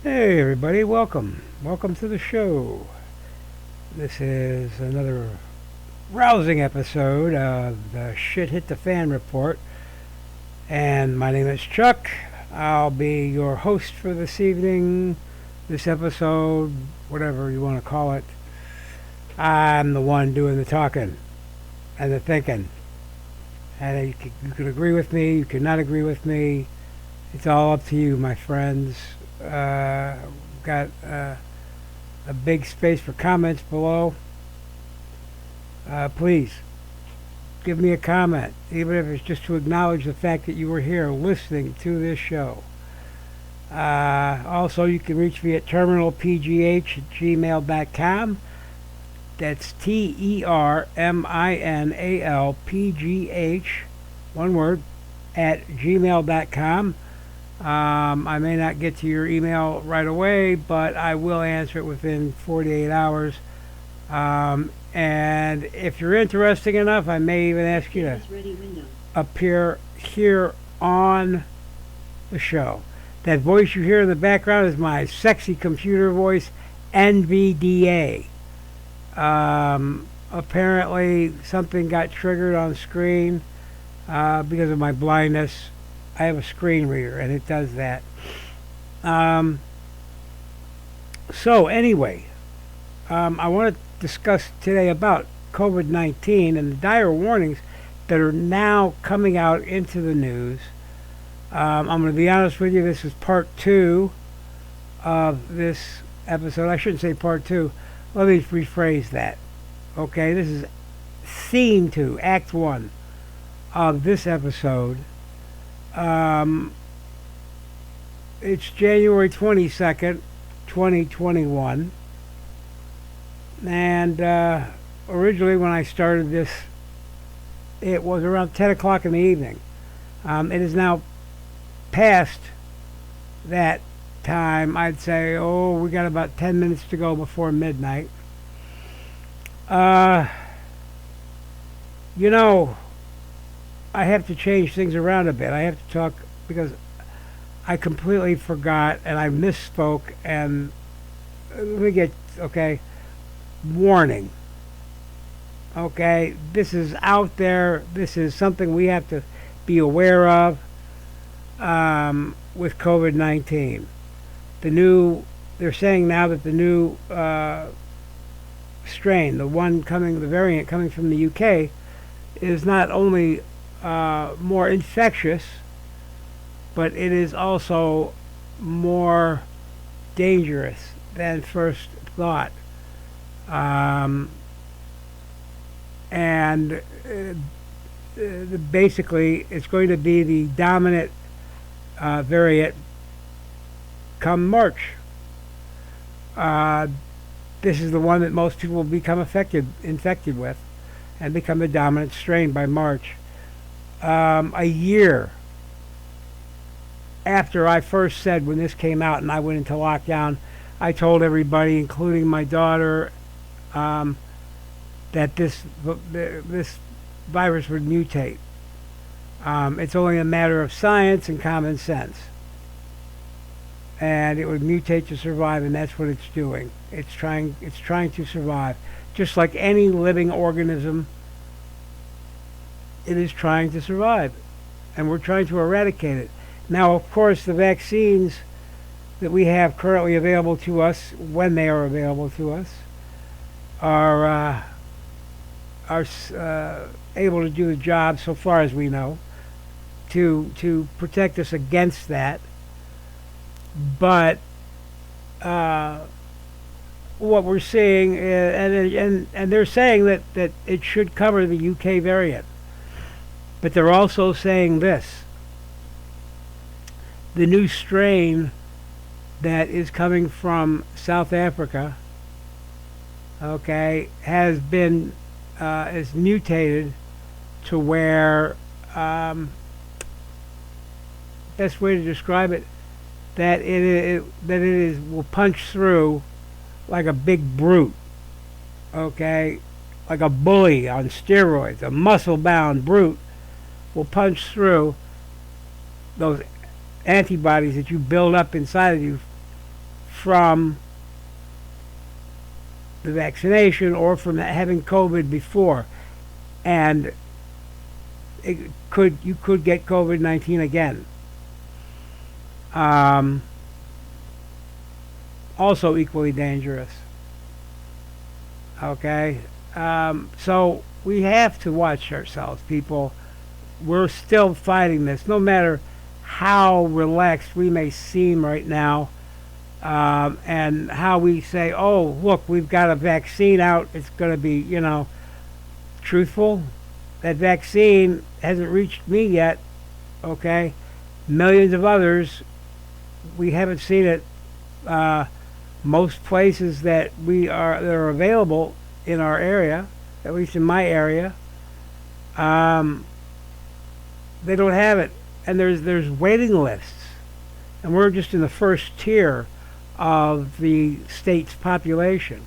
Hey everybody, welcome. Welcome to the show. This is another rousing episode of the Shit Hit the Fan Report. And my name is Chuck. I'll be your host for this evening, this episode, whatever you want to call it. I'm the one doing the talking and the thinking. And you can agree with me, you cannot agree with me. It's all up to you, my friends. Got a big space for comments below. Please give me a comment, even if it's just to acknowledge the fact that you were here listening to this show. Also, you can reach me at terminalpgh@gmail.com. That's terminalpgh, one word, at gmail.com. I may not get to your email right away, but I will answer it within 48 hours. And if you're interesting enough, I may even ask you to appear here on the show. That voice you hear in the background is my sexy computer voice, NVDA. Apparently, something got triggered on screen because of my blindness. I have a screen reader, and it does that. So anyway, I want to discuss today about COVID-19 and the dire warnings that are now coming out into the news. I'm going to be honest with you, this is part two of this episode. I shouldn't say part two. Let me rephrase that. Okay, this is scene two, act one of this episode. It's January 22nd, 2021. And originally when I started this, it was around 10 o'clock in the evening. It is now past that time. I'd say, we got about 10 minutes to go before midnight. You know, I have to change things around a bit. I have to talk because I completely forgot and I misspoke. And let me get, okay, warning. Okay, this is out there. This is something we have to be aware of with COVID-19. They're saying now that the new strain, the variant coming from the UK, is not only more infectious, but it is also more dangerous than first thought. And basically, it's going to be the dominant variant come March. This is the one that most people will become infected with and become the dominant strain by March. A year after I first said, when this came out and I went into lockdown, I told everybody, including my daughter, that this virus would mutate. It's only a matter of science and common sense. And it would mutate to survive, and that's what it's doing. It's trying to survive. Just like any living organism, it is trying to survive. And we're trying to eradicate it. Now, of course, the vaccines that we have currently available to us, when they are available to us, are able to do the job, so far as we know, to protect us against that. But what we're seeing, and they're saying that it should cover the UK variant, but they're also saying this: the new strain that is coming from South Africa, okay, has been is mutated to where best way to describe it, that it will punch through like a big brute, okay, like a bully on steroids. A muscle-bound brute will punch through those antibodies that you build up inside of you from the vaccination or from having COVID before, and you could get COVID-19 again. Also equally dangerous. Okay, so we have to watch ourselves, people. We're still fighting this, no matter how relaxed we may seem right now, and how we say, oh, look, we've got a vaccine out, it's going to be, truthful. That vaccine hasn't reached me yet, okay? Millions of others, we haven't seen it. Most places that are available in our area, at least in my area, they don't have it, and there's waiting lists, and we're just in the first tier of the state's population.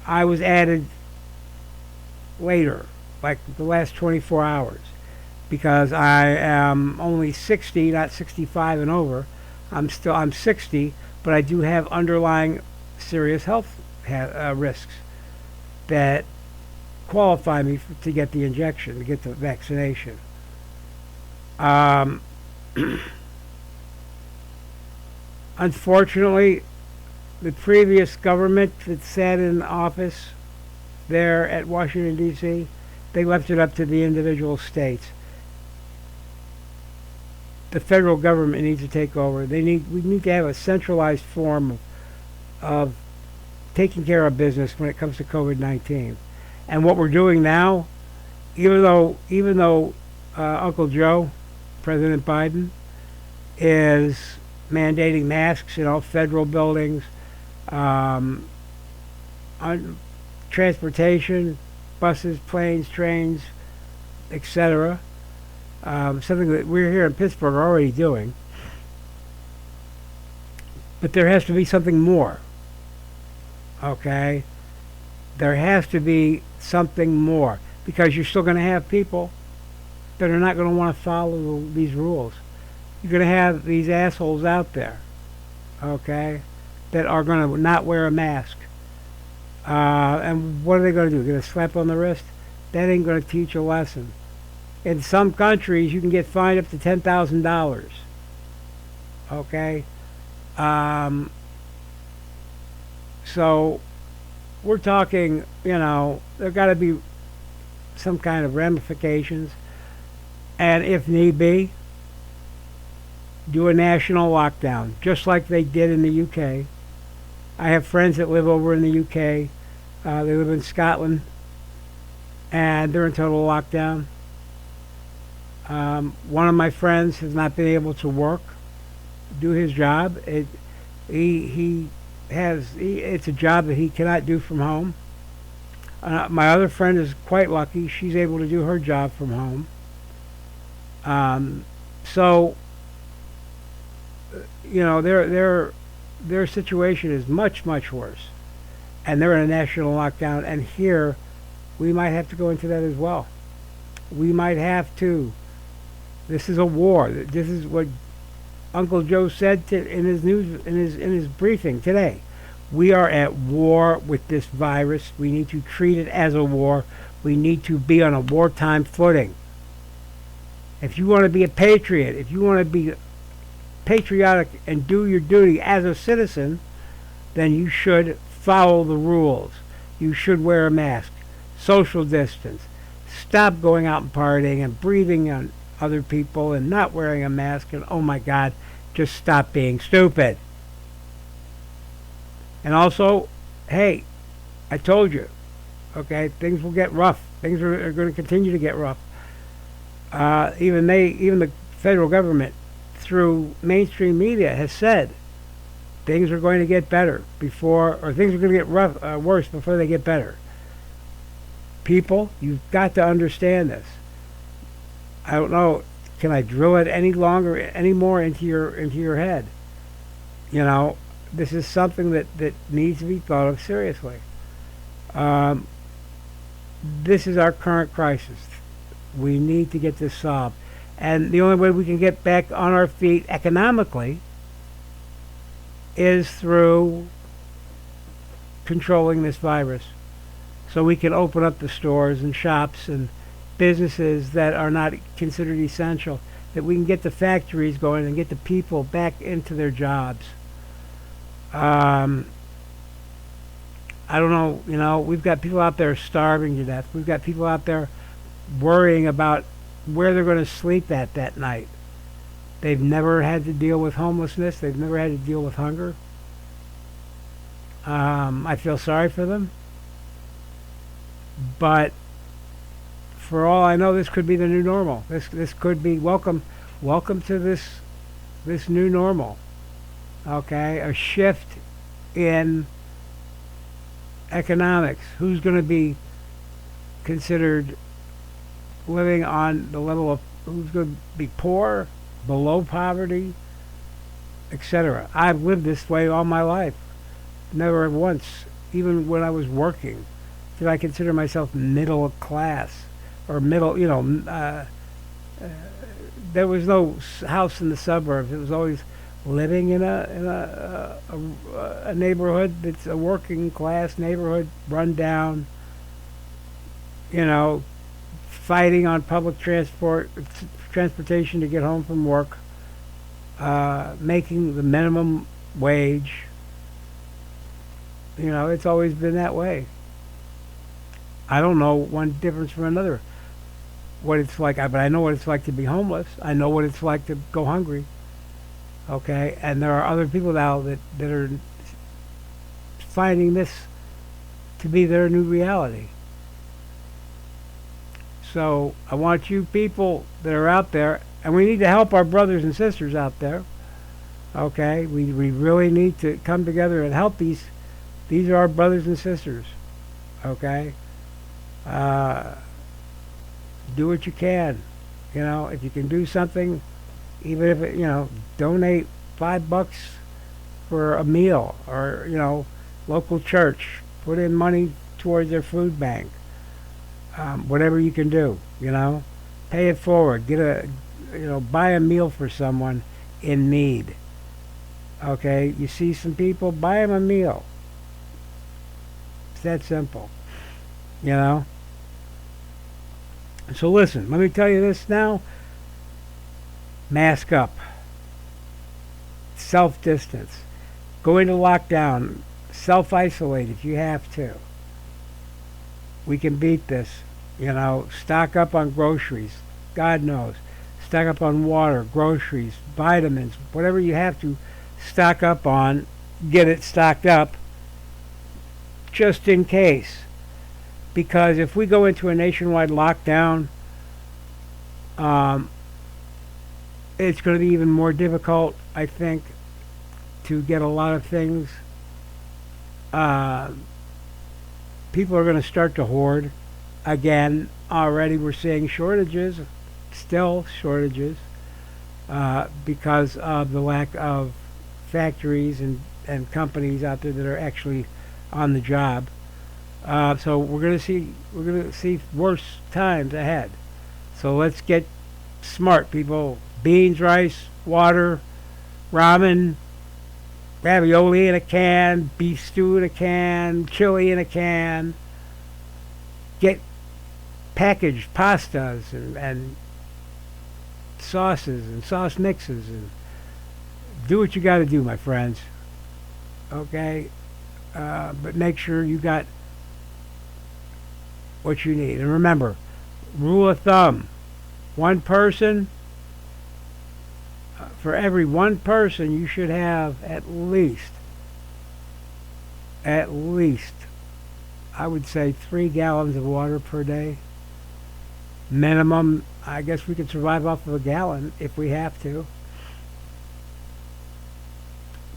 I was added later, like the last 24 hours, because I am only 60, not 65 and over. I'm 60, but I do have underlying serious health risks that qualify me to get the injection, to get the vaccination. Unfortunately, the previous government that sat in office there at Washington, D.C., they left it up to the individual states. The federal government needs to take over. We need to have a centralized form of taking care of business when it comes to COVID-19. And what we're doing now, even though Uncle Joe, President Biden, is mandating masks in all federal buildings, on transportation, buses, planes, trains, etc. Something that we're here in Pittsburgh are already doing. But there has to be something more. Okay? There has to be something more, because you're still going to have people that are not going to want to follow these rules. You're going to have these assholes out there, okay, that are going to not wear a mask. And what are they going to do? Going to slap on the wrist? That ain't going to teach a lesson. In some countries, you can get fined up to $10,000. Okay? So, we're talking, there got to be some kind of ramifications. And if need be, do a national lockdown, just like they did in the UK. I have friends that live over in the UK. They live in Scotland, and they're in total lockdown. One of my friends has not been able to work, do his job. It's a job that he cannot do from home. My other friend is quite lucky; she's able to do her job from home. So, their situation is much, much worse, and they're in a national lockdown. And here, we might have to go into that as well. We might have to. This is a war. This is what Uncle Joe said in his briefing today. We are at war with this virus. We need to treat it as a war. We need to be on a wartime footing. If you want to be a patriot, if you want to be patriotic and do your duty as a citizen, then you should follow the rules. You should wear a mask, social distance, stop going out and partying and breathing on other people and not wearing a mask, and oh my God, just stop being stupid. And also, hey, I told you, okay, things will get rough. Things are going to continue to get rough. Even the federal government, through mainstream media, has said things are going to get better things are going to get worse before they get better. People, you've got to understand this. I don't know, can I drill it any more into your head? This is something that needs to be thought of seriously. This is our current crisis. We need to get this solved. And the only way we can get back on our feet economically is through controlling this virus. So we can open up the stores and shops and businesses that are not considered essential, that we can get the factories going and get the people back into their jobs. I don't know, we've got people out there starving to death. We've got people out there worrying about where they're going to sleep at that night. They've never had to deal with homelessness. They've never had to deal with hunger. I feel sorry for them. But for all I know, this could be the new normal. This could be welcome to this new normal. Okay, a shift in economics. Who's going to be considered living on the level of, who's going to be poor, below poverty, etc. I've lived this way all my life. Never once, even when I was working, did I consider myself middle class or middle. There was no house in the suburbs. It was always living in a neighborhood that's a working class neighborhood, run down. Fighting on public transportation to get home from work, making the minimum wage. It's always been that way. I don't know one difference from another, what it's like, but I know what it's like to be homeless. I know what it's like to go hungry. Okay, and there are other people now that are finding this to be their new reality. So I want you people that are out there, and we need to help our brothers and sisters out there. Okay, we really need to come together and help these are our brothers and sisters. Okay, do what you can. If you can do something, even if it, donate $5 for a meal, or local church, put in money towards their food bank. Whatever you can do, pay it forward. Buy a meal for someone in need. Okay, you see some people, buy them a meal. It's that simple, So listen, let me tell you this now. Mask up. Self-distance. Go into lockdown. Self-isolate if you have to. We can beat this. Stock up on groceries. God knows. Stock up on water, groceries, vitamins, whatever you have to stock up on, get it stocked up just in case. Because if we go into a nationwide lockdown, it's going to be even more difficult, I think, to get a lot of things. People are going to start to hoard. Again, already we're seeing shortages, still shortages, because of the lack of factories and companies out there that are actually on the job. So we're going to see worse times ahead. So let's get smart, people. Beans, rice, water, ramen, ravioli in a can, beef stew in a can, chili in a can. Get packaged pastas and sauces and sauce mixes, and do what you got to do, my friends. Okay? But make sure you got what you need. And remember, rule of thumb, one person, for every one person, you should have at least, I would say 3 gallons of water per day. Minimum, I guess we could survive off of a gallon if we have to.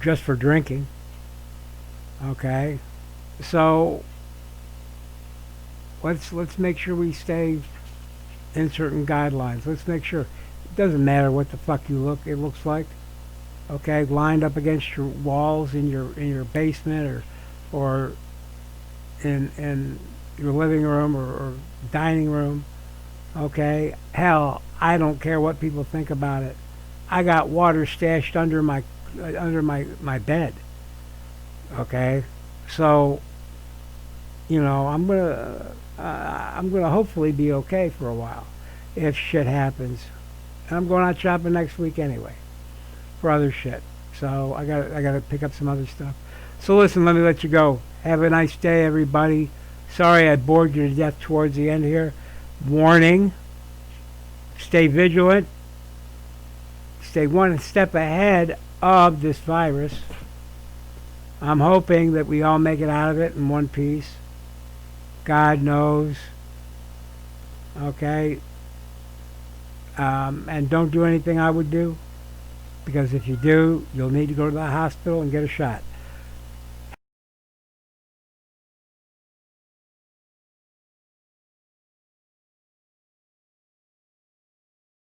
Just for drinking. Okay? So let's make sure we stay in certain guidelines. Let's make sure it doesn't matter what the fuck it looks like. Okay, lined up against your walls in your basement or in your living room or dining room. Okay, hell, I don't care what people think about it. I got water stashed under my bed. Okay, so I'm gonna hopefully be okay for a while if shit happens. And I'm going out shopping next week anyway for other shit. So I gotta pick up some other stuff. So listen, let me let you go. Have a nice day, everybody. Sorry I bored you to death towards the end here. Warning: stay vigilant. Stay one step ahead of this virus. I'm hoping that we all make it out of it in one piece. God knows. Okay? And don't do anything I would do, because if you do, you'll need to go to the hospital and get a shot.